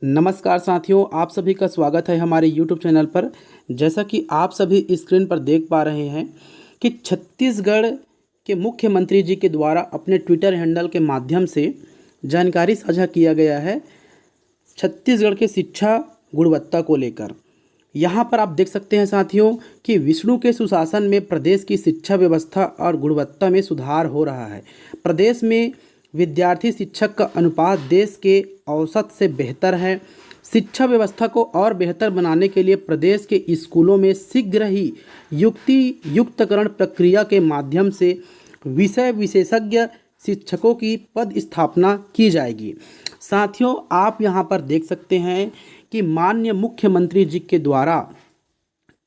नमस्कार साथियों, आप सभी का स्वागत है हमारे यूट्यूब चैनल पर। जैसा कि आप सभी स्क्रीन पर देख पा रहे हैं कि छत्तीसगढ़ के मुख्यमंत्री जी के द्वारा अपने ट्विटर हैंडल के माध्यम से जानकारी साझा किया गया है छत्तीसगढ़ के शिक्षा गुणवत्ता को लेकर। यहाँ पर आप देख सकते हैं साथियों कि विष्णु के सुशासन में प्रदेश की शिक्षा व्यवस्था और गुणवत्ता में सुधार हो रहा है। प्रदेश में विद्यार्थी शिक्षक का अनुपात देश के औसत से बेहतर है। शिक्षा व्यवस्था को और बेहतर बनाने के लिए प्रदेश के स्कूलों में शीघ्र ही युक्तकरण प्रक्रिया के माध्यम से विषय विशेषज्ञ शिक्षकों की पद स्थापना की जाएगी। साथियों, आप यहाँ पर देख सकते हैं कि माननीय मुख्यमंत्री जी के द्वारा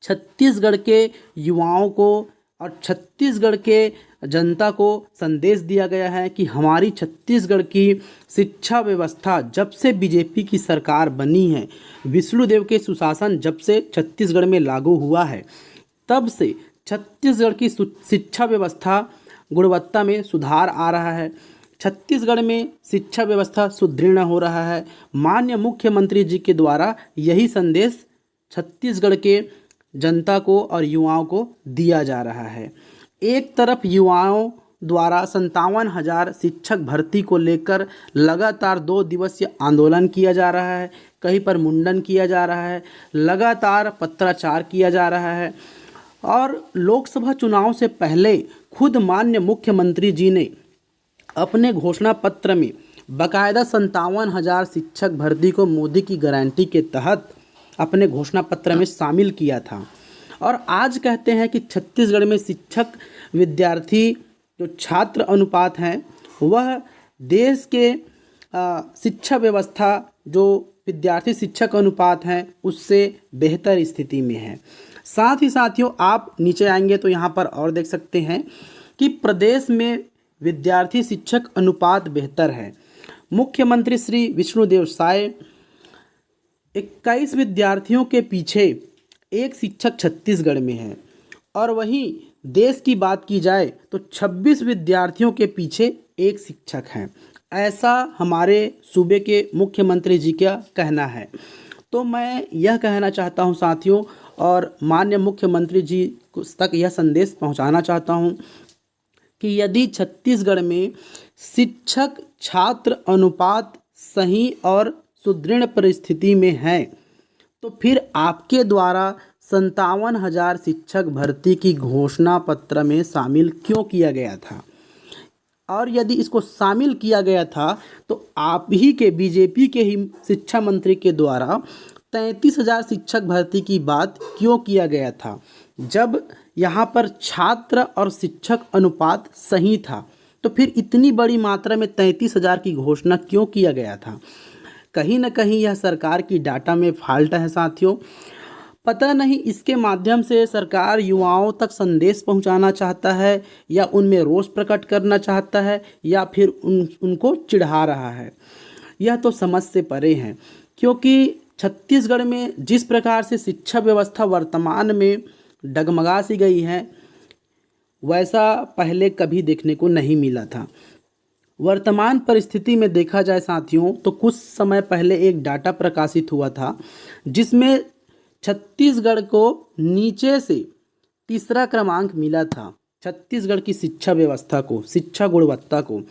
छत्तीसगढ़ के युवाओं को और छत्तीसगढ़ के जनता को संदेश दिया गया है कि हमारी छत्तीसगढ़ की शिक्षा व्यवस्था जब से बीजेपी की सरकार बनी है, विष्णुदेव के सुशासन जब से छत्तीसगढ़ में लागू हुआ है, तब से छत्तीसगढ़ की शिक्षा व्यवस्था गुणवत्ता में सुधार आ रहा है। छत्तीसगढ़ में शिक्षा व्यवस्था सुदृढ़ हो रहा है। माननीय मुख्यमंत्री जी के द्वारा यही संदेश छत्तीसगढ़ के जनता को और युवाओं को दिया जा रहा है। एक तरफ युवाओं द्वारा 57,000 शिक्षक भर्ती को लेकर लगातार 2 दिवसीय आंदोलन किया जा रहा है, कहीं पर मुंडन किया जा रहा है, लगातार पत्राचार किया जा रहा है और लोकसभा चुनाव से पहले खुद माननीय मुख्यमंत्री जी ने अपने घोषणा पत्र में बाकायदा 57,000 शिक्षक भर्ती को मोदी की गारंटी के तहत अपने घोषणा पत्र में शामिल किया था। और आज कहते हैं कि छत्तीसगढ़ में शिक्षक विद्यार्थी जो छात्र अनुपात हैं वह देश के शिक्षा व्यवस्था जो विद्यार्थी शिक्षक अनुपात हैं उससे बेहतर स्थिति में है। साथ ही साथियों, आप नीचे आएंगे तो यहाँ पर और देख सकते हैं कि प्रदेश में विद्यार्थी शिक्षक अनुपात बेहतर है। मुख्यमंत्री श्री विष्णुदेव साय 21 विद्यार्थियों के पीछे एक शिक्षक छत्तीसगढ़ में है और वहीं देश की बात की जाए तो 26 विद्यार्थियों के पीछे एक शिक्षक हैं। ऐसा हमारे सूबे के मुख्यमंत्री जी का कहना है। तो मैं यह कहना चाहता हूं साथियों और माननीय मुख्यमंत्री जी तक यह संदेश पहुंचाना चाहता हूं कि यदि छत्तीसगढ़ में शिक्षक छात्र अनुपात सही और सुदृढ़ परिस्थिति में है तो फिर आपके द्वारा 57,000 शिक्षक भर्ती की घोषणा पत्र में शामिल क्यों किया गया था, और यदि इसको शामिल किया गया था तो आप ही के बीजेपी के ही शिक्षा मंत्री के द्वारा 33,000 शिक्षक भर्ती की बात क्यों किया गया था, जब यहाँ पर छात्र और शिक्षक अनुपात सही था। तो फिर इतनी बड़ी मात्रा में 33,000 की घोषणा क्यों किया गया था। कहीं ना कहीं यह सरकार की डाटा में फॉल्ट है साथियों। पता नहीं इसके माध्यम से सरकार युवाओं तक संदेश पहुंचाना चाहता है या उनमें रोष प्रकट करना चाहता है या फिर उनको चिढ़ा रहा है। यह तो समझ से परे है, क्योंकि छत्तीसगढ़ में जिस प्रकार से शिक्षा व्यवस्था वर्तमान में डगमगा सी गई है वैसा पहले कभी देखने को नहीं मिला था। वर्तमान परिस्थिति में देखा जाए साथियों तो कुछ समय पहले एक डाटा प्रकाशित हुआ था जिसमें छत्तीसगढ़ को नीचे से तीसरा क्रमांक मिला था छत्तीसगढ़ की शिक्षा व्यवस्था को, शिक्षा गुणवत्ता को।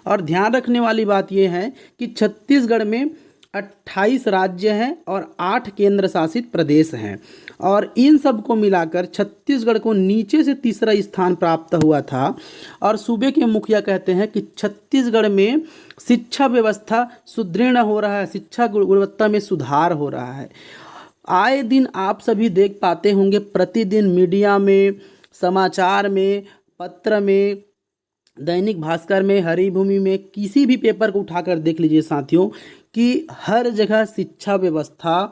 और ध्यान रखने वाली बात यह है कि छत्तीसगढ़ में 28 राज्य हैं और 8 केंद्र शासित प्रदेश हैं और इन सब को मिलाकर छत्तीसगढ़ को नीचे से तीसरा स्थान प्राप्त हुआ था। और सूबे के मुखिया कहते हैं कि छत्तीसगढ़ में शिक्षा व्यवस्था सुदृढ़ हो रहा है, शिक्षा गुणवत्ता में सुधार हो रहा है। आए दिन आप सभी देख पाते होंगे, प्रतिदिन मीडिया में, समाचार में, पत्र में, दैनिक भास्कर में, हरिभूमि में, किसी भी पेपर को उठाकर देख लीजिए साथियों कि हर जगह शिक्षा व्यवस्था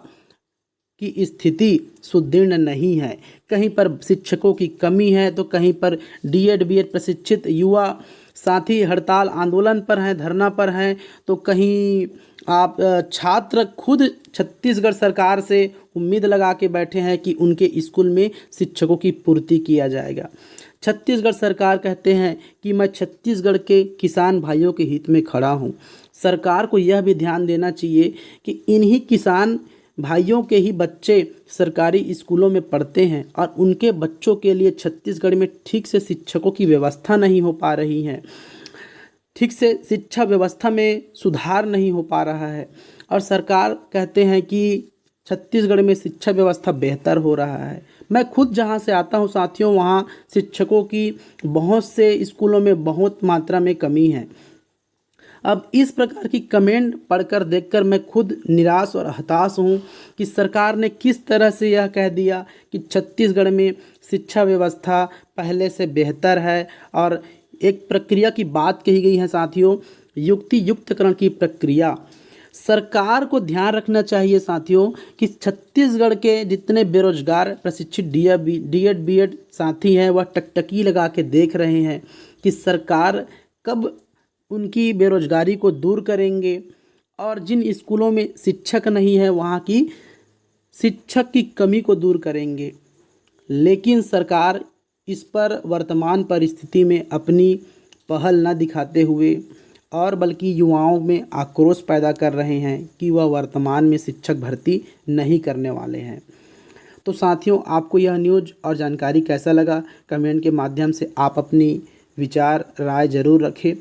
की स्थिति सुदृढ़ नहीं है। कहीं पर शिक्षकों की कमी है तो कहीं पर डीएड बीएड प्रशिक्षित युवा साथी हड़ताल आंदोलन पर हैं, धरना पर हैं, तो कहीं आप छात्र खुद छत्तीसगढ़ सरकार से उम्मीद लगा के बैठे हैं कि उनके स्कूल में शिक्षकों की पूर्ति किया जाएगा। छत्तीसगढ़ सरकार कहते हैं कि मैं छत्तीसगढ़ के किसान भाइयों के हित में खड़ा हूँ। सरकार को यह भी ध्यान देना चाहिए कि इन्हीं किसान भाइयों के ही बच्चे सरकारी स्कूलों में पढ़ते हैं और उनके बच्चों के लिए छत्तीसगढ़ में ठीक से शिक्षकों की व्यवस्था नहीं हो पा रही है, ठीक से शिक्षा व्यवस्था में सुधार नहीं हो पा रहा है। और सरकार कहते हैं कि छत्तीसगढ़ में शिक्षा व्यवस्था बेहतर हो रहा है। मैं खुद जहाँ से आता हूँ साथियों, वहाँ शिक्षकों की बहुत से स्कूलों में बहुत मात्रा में कमी है। अब इस प्रकार की कमेंट पढ़कर देखकर मैं खुद निराश और हताश हूँ कि सरकार ने किस तरह से यह कह दिया कि छत्तीसगढ़ में शिक्षा व्यवस्था पहले से बेहतर है। और एक प्रक्रिया की बात कही गई है साथियों, युक्ति युक्तकरण की प्रक्रिया। सरकार को ध्यान रखना चाहिए साथियों कि छत्तीसगढ़ के जितने बेरोजगार प्रशिक्षित डीएड बीएड साथी हैं वह टकटकी लगा के देख रहे हैं कि सरकार कब उनकी बेरोजगारी को दूर करेंगे और जिन स्कूलों में शिक्षक नहीं है वहाँ की शिक्षक की कमी को दूर करेंगे। लेकिन सरकार इस पर वर्तमान परिस्थिति में अपनी पहल न दिखाते हुए और बल्कि युवाओं में आक्रोश पैदा कर रहे हैं कि वह वर्तमान में शिक्षक भर्ती नहीं करने वाले हैं। तो साथियों, आपको यह न्यूज़ और जानकारी कैसा लगा, कमेंट के माध्यम से आप अपनी विचार राय ज़रूर रखें।